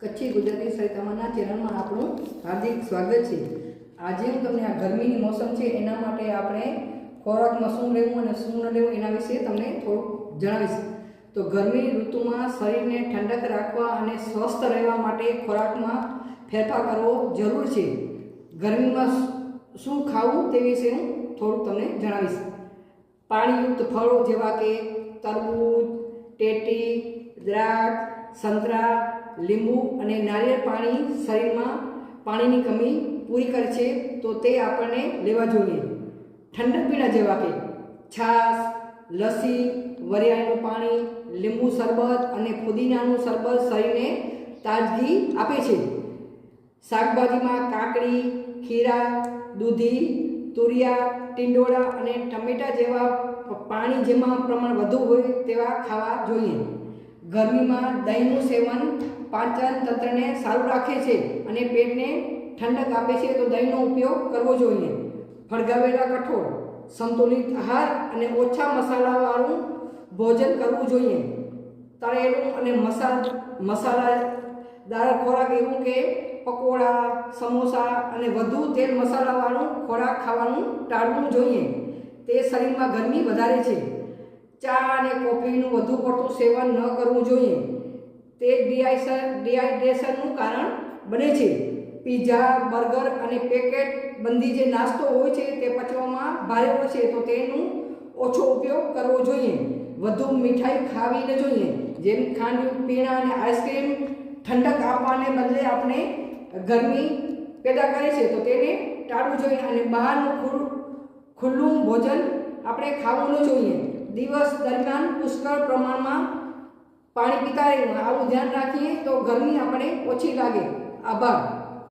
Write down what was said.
કચ્છી ગુજરાતી સાહિત્યમાંના ચેનલમાં આપણું હાર્દિક સ્વાગત છે। આજે હું તમને આ ગરમીની મોસમ છે એના માટે આપણે ખોરાકમાં શું લેવું અને શું ન લેવું એના વિશે તમને થોડું જણાવીશ। તો ગરમી ઋતુમાં શરીરને ઠંડક રાખવા અને સ્વસ્થ રહેવા માટે ખોરાકમાં ફેરફાર કરવો જરૂર છે। ગરમીમાં શું ખાવું તે વિશે હું થોડું તમને જણાવીશ। પાણીયુક્ત ફળો જેવા કે તરબૂચ, ટેટી, દ્રાક્ષ, સંતરા, લીંબુ અને નારિયેળ પાણી શરીરમાં પાણીની કમી પૂરી કરે છે, તો તે આપણને લેવા જોઈએ। ઠંડક પીણા જેવા કે છાશ, લસ્સી, વરિયાળીનું પાણી, લીંબુ શરબત અને ફુદીનાનું શરબત શરીરને તાજગી આપે છે। શાકભાજીમાં કાકડી, ખીરા, દૂધી, તુરિયા, ટીંડોળા અને ટમેટા જેવા પાણી જેમાં પ્રમાણ વધુ હોય તેવા ખાવા જોઈએ। ગરમીમાં દહીંનું સેવન પાચન તંત્રને સારું રાખે છે અને પેટને ઠંડક આપે છે, તો દહીંનો ઉપયોગ કરવો જોઈએ। ફળગાવેલા કઠોળ, સંતુલિત આહાર અને ઓછા મસાલાવાળું ભોજન કરવું જોઈએ। તળેલું અને મસાલાદાર ખોરાક એવું કે પકોડા, સમોસા અને વધુ તેલ મસાલાવાળું ખોરાક ખાવાનું ટાળવું જોઈએ, તે શરીરમાં ગરમી વધારે છે। ચા અને કોફીનું વધુ પડતું સેવન ન કરવું જોઈએ, તે ડિહાઇડ્રેશનનું કારણ બને છે। પીઝા, બર્ગર અને પેકેટ બંધી જે નાસ્તો હોય છે તે પચવામાં ભારે હોય છે, તો તેનું ઓછો ઉપયોગ કરવો જોઈએ। વધુ મીઠાઈ ખાવી ન જોઈએ, જેમ ખાંડ પીણા અને આઈસ્ક્રીમ ઠંડક આપવાને બદલે આપણે ગરમી પેદા કરે છે, તો તેને ટાળવું જોઈએ। અને બહારનું ખુલ્લું ભોજન આપણે ખાવું ન જોઈએ। દિવસ દરમિયાન પુષ્કળ પ્રમાણમાં પાણી પીતા રહેવું, આવું ધ્યાન રાખીએ તો ગરમી આપણે ઓછી લાગે। આભાર।